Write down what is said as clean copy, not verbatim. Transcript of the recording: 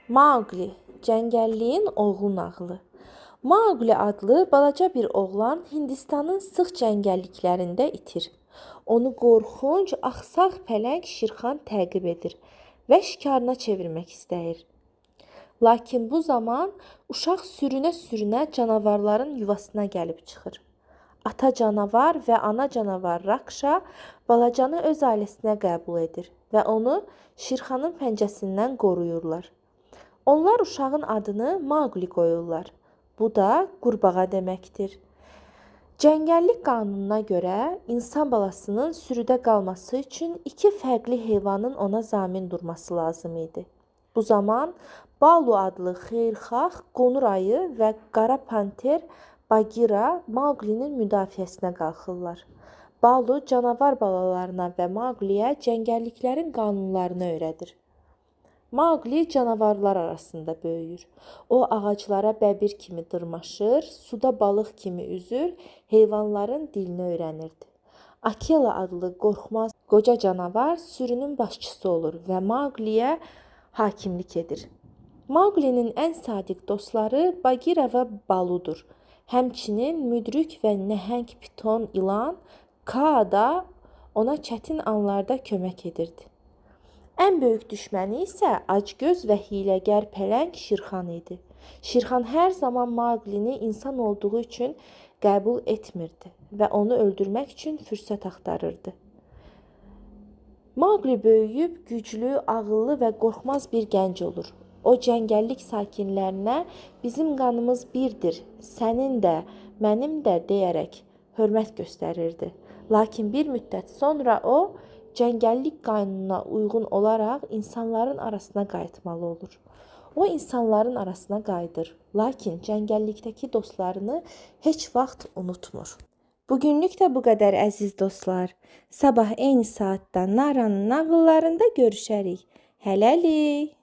Mauqli, cəngəlliyin oğlu nağılı. Mauqli adlı balaca bir oğlan Hindistanın sıx cəngəlliklərində itir. Onu qorxunc, axsaq pələng Şirxan təqib edir və şikarına çevirmək istəyir. Lakin bu zaman uşaq sürünə-sürünə canavarların yuvasına gəlib çıxır. Ata canavar və ana canavar Rakşa balacanı öz ailəsinə qəbul edir və onu Şirxanın pəncəsindən qoruyurlar. Onlar uşağın adını Mauqli qoyurlar. Bu da qurbağa deməkdir. Cəngəllik qanununa görə insan balasının sürüdə qalması üçün iki fərqli heyvanın ona zamin durması lazım idi. Bu zaman Balu adlı xeyirxah qonur ayı və qara panter Bagira Mauqlinin müdafiəsinə qalxırlar. Balu canavar balalarına və Mauqliyə cəngəlliklərin qanunlarını öyrədir. Mauqli canavarlar arasında böyüyür. O ağaclara bəbir kimi dırmaşır, suda balıq kimi üzür, heyvanların dilini öyrənirdi. Akela adlı qorxmaz qoca canavar sürünün başçısı olur və Mauqliyə hakimlik edir. Mauqlinin ən sadiq dostları Bagira və Baludur. Həmçinin müdrik və nəhəng piton ilan Ka da ona çətin anlarda kömək edirdi. Ən böyük düşməni isə acgöz və hiyləgər pələng Şirxan idi. Şirxan hər zaman Mauqlini insan olduğu üçün qəbul etmirdi və onu öldürmək üçün fürsət axtarırdı. Mauqli böyüyüb güclü, ağıllı və qorxmaz bir gənc olur. O cəngəllik sakinlərinə bizim qanımız birdir, sənin də, mənim də deyərək hörmət göstərirdi. Lakin bir müddət sonra o cəngəllik qanununa uyğun olaraq insanların arasına qayıtmalı olur. O insanların arasına qayıdır, lakin cəngəllikdəki dostlarını heç vaxt unutmur. Bugünlük də bu qədər əziz dostlar. Sabah eyni saatda Naranın nağıllarında görüşərik. Hələlik.